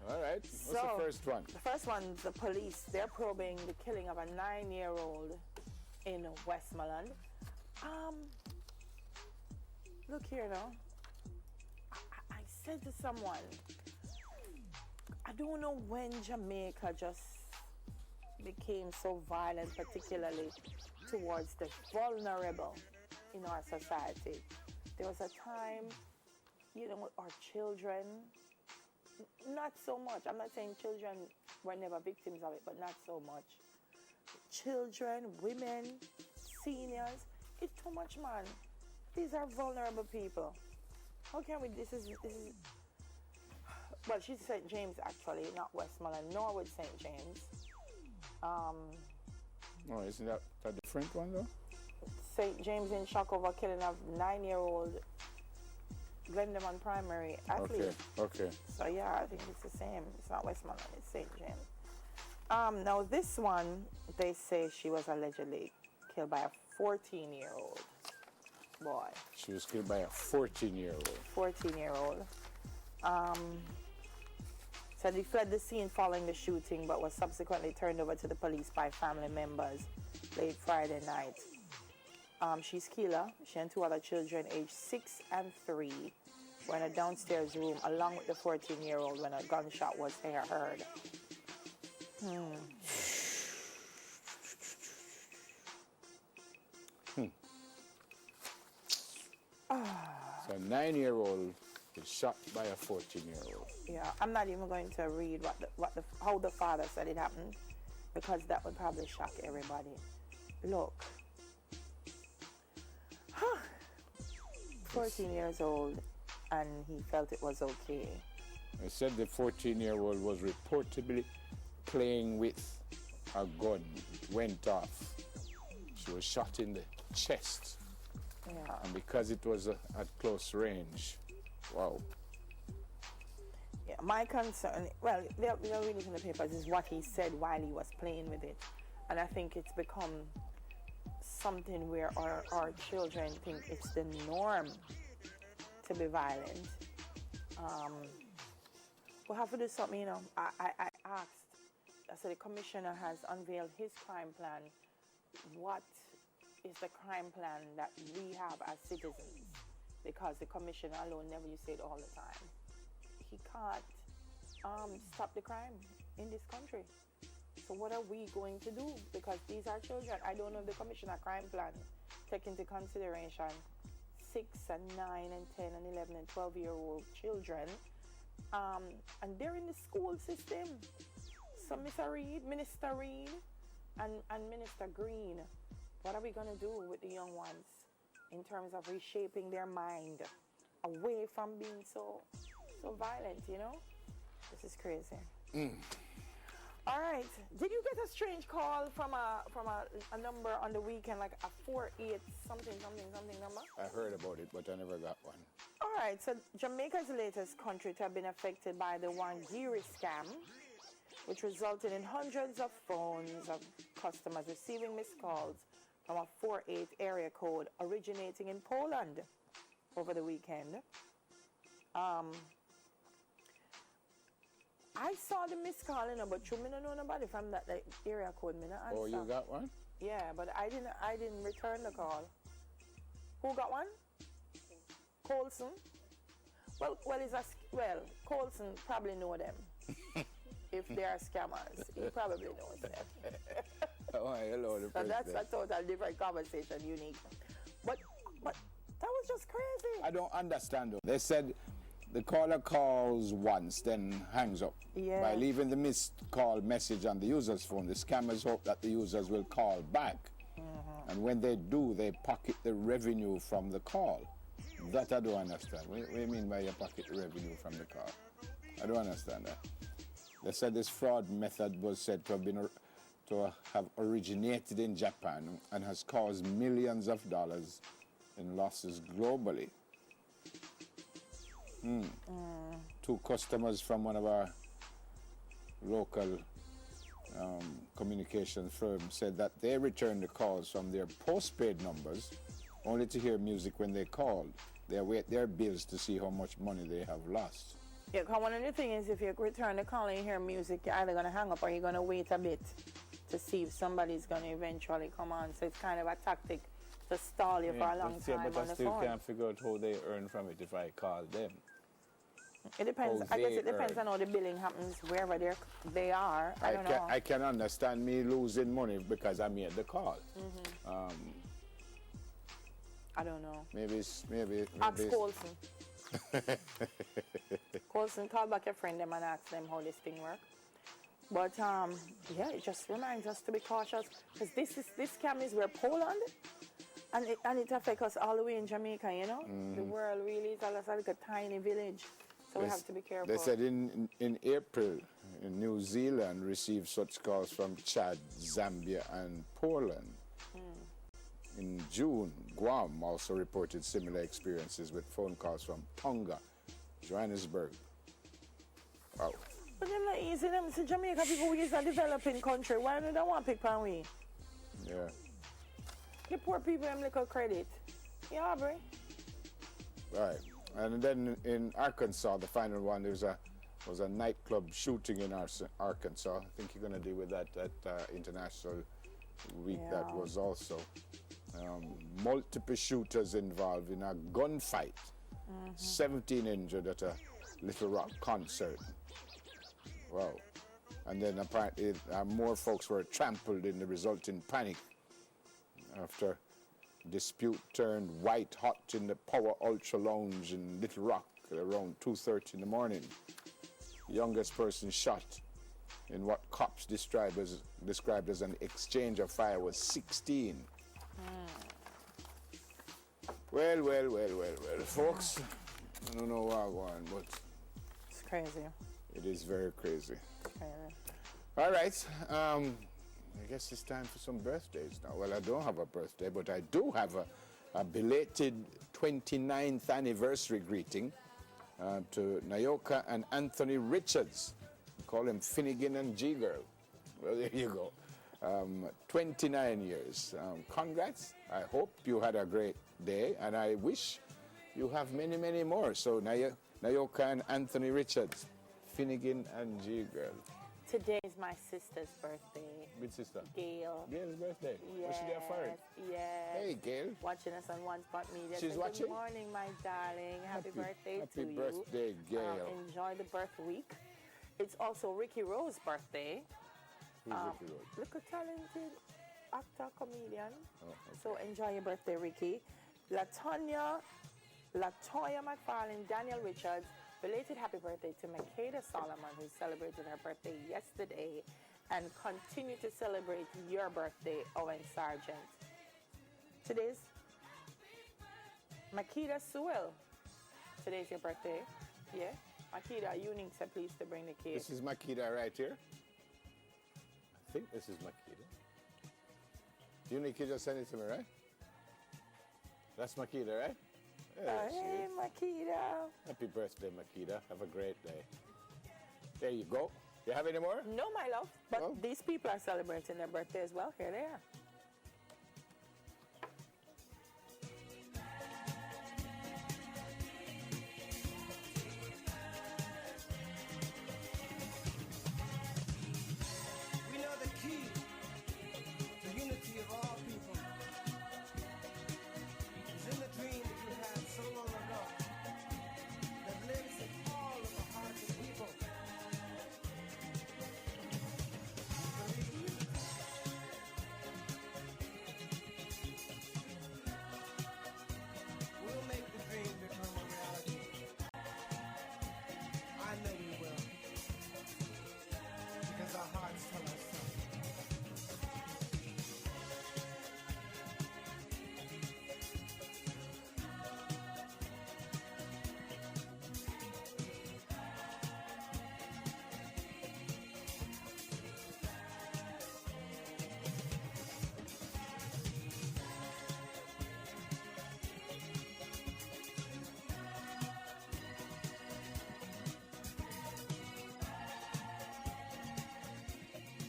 All right. What's So, the first one? The first one, the police, they're probing the killing of a 9-year-old in Westmoreland. Look here now. I said to someone, I don't know when Jamaica just became so violent, particularly towards the vulnerable in our society. There was a time, with our children, not so much. I'm not saying children were never victims of it, but not so much. Children, women, seniors, it's too much, man. These are vulnerable people. How can we, this is well, she's St. James actually, not Westmoreland, Norwood St. James. Oh, isn't that a different one though? St. James in shock over killing of 9-year-old Glendamon Primary athlete. Okay. So yeah, I think it's the same. It's not Westmoreland, it's St. James. Now this one, they say she was allegedly killed by a 14-year-old boy. She was killed by a 14-year-old. 14-year-old. Said he fled the scene following the shooting, but was subsequently turned over to the police by family members late Friday night. She's Keela. She and 2 other children, aged 6 and 3, were in a downstairs room along with the 14-year-old when a gunshot was heard. So a 9-year-old was shot by a 14-year-old. Yeah, I'm not even going to read how the father said it happened, because that would probably shock everybody. Look, 14 years old, and he felt it was okay. They said the 14-year-old was reportedly playing with a gun. It went off. She was shot in the chest. Yeah. And because it was at close range, wow. Yeah, my concern, well, they're reading in the papers, is what he said while he was playing with it. And I think it's become something where our children think it's the norm to be violent. We have to do something, I asked, I said the commissioner has unveiled his crime plan. What is the crime plan that we have as citizens? Because the commissioner alone never used to say it all the time. He can't stop the crime in this country. So what are we going to do? Because these are children. I don't know if the commissioner crime plan take into consideration 6 and 9 and 10 and 11 and 12-year-old children. And they're in the school system. So Minister Reid and Minister Green, what are we going to do with the young ones in terms of reshaping their mind away from being so violent, This is crazy. All right. Did you get a strange call from a number on the weekend, like a 48 something number? I heard about it, but I never got one. All right. So Jamaica's latest country to have been affected by the Wangiri scam, which resulted in hundreds of phones of customers receiving missed calls from a 48 area code originating in Poland over the weekend. I saw the missed call, but you don't know nobody from that area code. Me not answer. Oh, you got one? Yeah, but I didn't return the call. Who got one? Colson. Well, Colson probably know them. If they are scammers, he probably knows them. Oh, hello, the So that's president. a total different conversation, unique. But that was just crazy. I don't understand though. They said the caller calls once, then hangs up. Yeah. By leaving the missed call message on the user's phone, the scammers hope that the users will call back. Mm-hmm. And when they do, they pocket the revenue from the call. That I don't understand. What do you mean by you pocket the revenue from the call? I don't understand that. They said this fraud method was said to have originated in Japan and has caused millions of dollars in losses globally. 2 customers from one of our local communication firms said that they returned the calls from their postpaid numbers only to hear music when they called. They await their bills to see how much money they have lost. Yeah, 'cause one of the things is if you return the call and you hear music, you're either going to hang up or you're going to wait a bit to see if somebody's going to eventually come on. So it's kind of a tactic to stall you for a long time but I on the still phone. can't figure out how they earn from it if I call them. It depends. how I guess they it depends earn. on how the billing happens wherever they are. I don't know. I can understand me losing money because I made the call. I don't know. Maybe it's Ask Colson. Colson, call back your friend them and ask them how this thing works. But yeah, it just reminds us to be cautious because this scam is where Poland and it affects us all the way in Jamaica. You know, the world really is like a tiny village, so we have to be careful. They said in April, New Zealand received such calls from Chad, Zambia, and Poland. In June, Guam also reported similar experiences with phone calls from Tonga, Johannesburg. Wow. But them not easy. Them see Jamaica people we is a developing country. Why do they want pick on we? Yeah. The poor people them little credit. Yeah, bro. Right. And then in Arkansas, the final one, there was a nightclub shooting in Arkansas. I think you're going to deal with that at International Week. Yeah. That was also multiple shooters involved in a gunfight. 17 injured at a Little Rock concert. Wow. And then apparently more folks were trampled in the resulting panic after dispute turned white hot in the Power Ultra Lounge in Little Rock at around 2:30 in the morning. The youngest person shot in what cops described as an exchange of fire was 16. Well, folks, I don't know what I'm going, but It's crazy. it is very crazy. Crazy. All right, I guess it's time for some birthdays now. Well, I don't have a birthday, but I do have a belated 29th anniversary greeting to Nayoka and Anthony Richards. Call him Finnegan and G-Girl. Well, there you go. 29 years. Congrats. I hope you had a great day, and I wish you have many, many more. So, Nayoka and Anthony Richards, Finnegan and G-Girl. Today is my sister's birthday. Which sister? Gail. Gail's birthday. Yes. Was she there for it? Yes. Hey, Gail. Watching us on One Spot Media. She's So watching? Good morning, my darling. Happy birthday to Happy you. birthday, Gail. Enjoy the birth week. It's also Ricky Rose's birthday. Who's Ricky Rose? Look a talented actor, comedian. Oh, okay. So enjoy your birthday, Ricky. Latoya McFarlane, Daniel Richards. Belated happy birthday to Makeda Solomon, who celebrated her birthday yesterday. And continue to celebrate your birthday, Owen Sargent. Today's Makeda Sewell. Today's your birthday. Yeah. Makeda, you need to please to bring the cake. This is Makeda right here. I think this is Makeda. You need to just send it to me, right? That's Makeda, right? There she Hey, is. Makeda. Happy birthday, Makeda. Have a great day. There you go. You have any more? No, my love. But Oh. these people are celebrating their birthday as well. Here they are.